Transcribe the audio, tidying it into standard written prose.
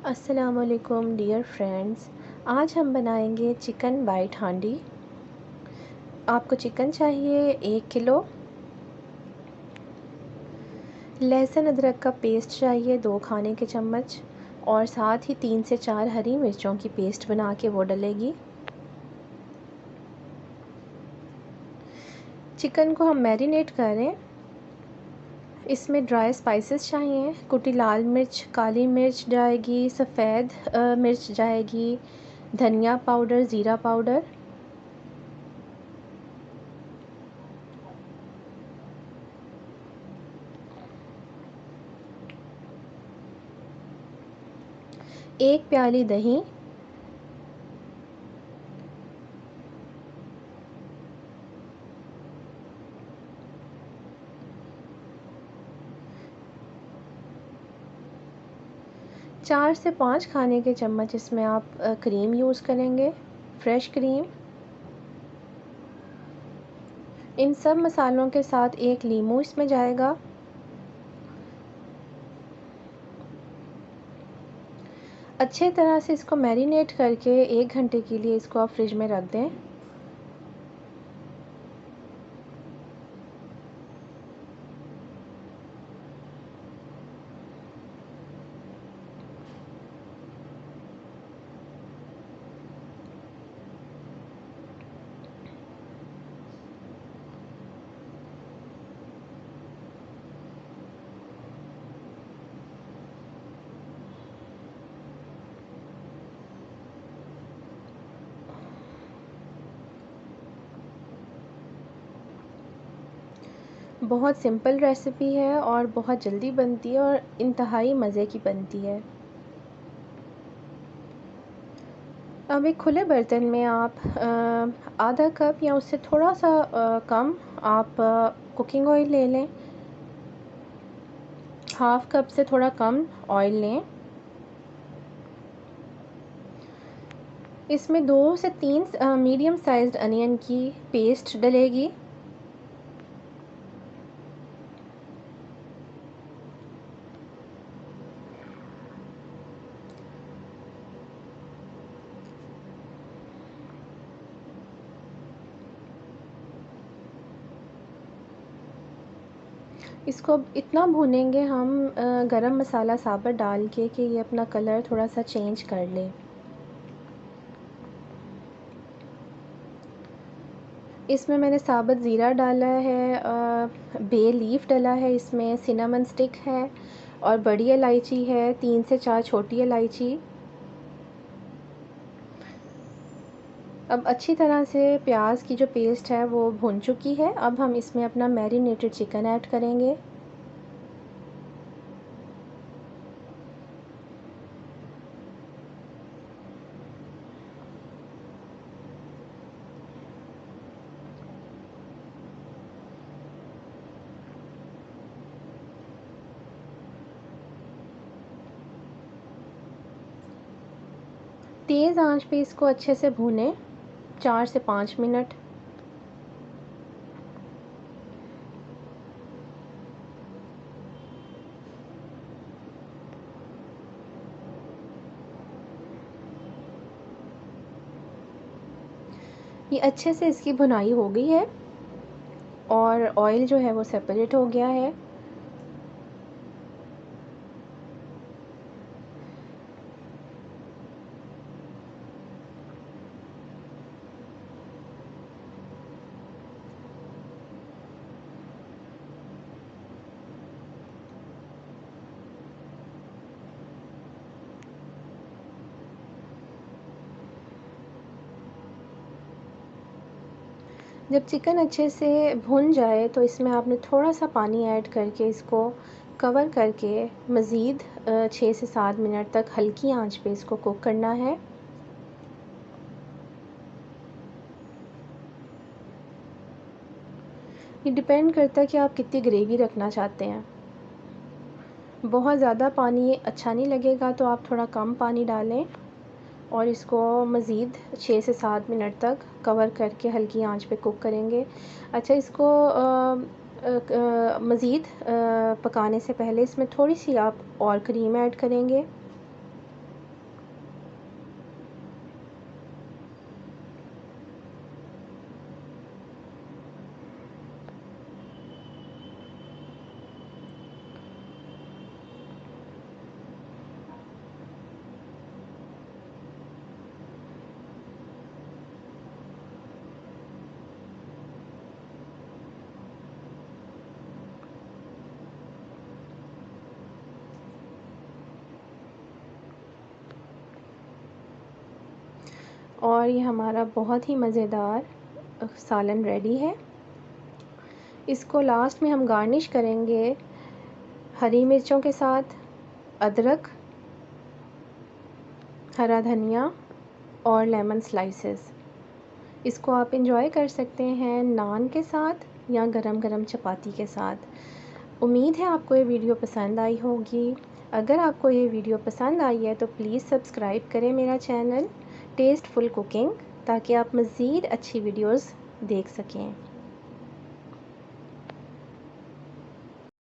अस्सलामुअलैकुम dear friends. आज हम बनाएंगे चिकन बाइट हांडी। आपको चिकन चाहिए 1 किलो। लहसुन अदरक का पेस्ट चाहिए 2 खाने के चम्मच। और साथ ही 3 से 4 हरी मिर्चों की पेस्ट बना के वो डलेगी। चिकन को हम मैरिनेट करें। इसमें ड्राई स्पाइसेस चाहिए। कुटी लाल मिर्च, काली मिर्च जाएगी, सफ़ेद मिर्च जाएगी, धनिया पाउडर, ज़ीरा पाउडर। एक प्याली दही। 4 से 5 खाने के चम्मच इसमें आप क्रीम यूज़ करेंगे, फ्रेश क्रीम। इन सब मसालों के साथ एक लीमू इसमें जाएगा। अच्छे तरह से इसको मैरिनेट करके 1 घंटे के लिए इसको आप फ्रिज में रख दें। बहुत सिंपल रेसिपी है और बहुत जल्दी बनती है और इंतहाई मज़े की बनती है। अब एक खुले बर्तन में आप आधा कप या उससे थोड़ा सा कम आप कुकिंग ऑयल ले लें। हाफ़ कप से थोड़ा कम ऑयल लें। इसमें 2 से 3 मीडियम साइज़्ड अनियन की पेस्ट डलेगी। इसको अब इतना भूनेंगे हम गरम मसाला साबुत डाल के कि ये अपना कलर थोड़ा सा चेंज कर ले। इसमें मैंने साबुत ज़ीरा डाला है, बे लीफ डाला है, इसमें सिनेमन स्टिक है और बड़ी इलायची है, 3 से 4 छोटी इलायची। अब अच्छी तरह से प्याज की जो पेस्ट है वो भुन चुकी है। अब हम इसमें अपना मैरिनेटेड चिकन ऐड करेंगे। तेज़ आंच पे इसको अच्छे से भूनें 4 से 5 मिनट। ये अच्छे से इसकी भुनाई हो गई है और ऑयल जो है वो सेपरेट हो गया है। जब चिकन अच्छे से भुन जाए तो इसमें आपने थोड़ा सा पानी ऐड करके इसको कवर करके मज़ीद 6 से 7 मिनट तक हल्की आंच पे इसको कुक करना है। ये डिपेंड करता है कि आप कितनी ग्रेवी रखना चाहते हैं। बहुत ज़्यादा पानी अच्छा नहीं लगेगा तो आप थोड़ा कम पानी डालें और इसको मज़ीद 6 से 7 मिनट तक कवर करके हल्की आंच पे कुक करेंगे। अच्छा, इसको मज़ीद पकाने से पहले इसमें थोड़ी सी आप और क्रीम ऐड करेंगे। और ये हमारा बहुत ही मज़ेदार सालन रेडी है। इसको लास्ट में हम गार्निश करेंगे हरी मिर्चों के साथ, अदरक, हरा धनिया और लेमन स्लाइसेस। इसको आप इंजॉय कर सकते हैं नान के साथ या गरम गरम चपाती के साथ। उम्मीद है आपको ये वीडियो पसंद आई होगी। अगर आपको ये वीडियो पसंद आई है तो प्लीज़ सब्सक्राइब करें मेरा चैनल टेस्टफुल कुकिंग, ताकि आप मज़ीद अच्छी वीडियोस देख सकें।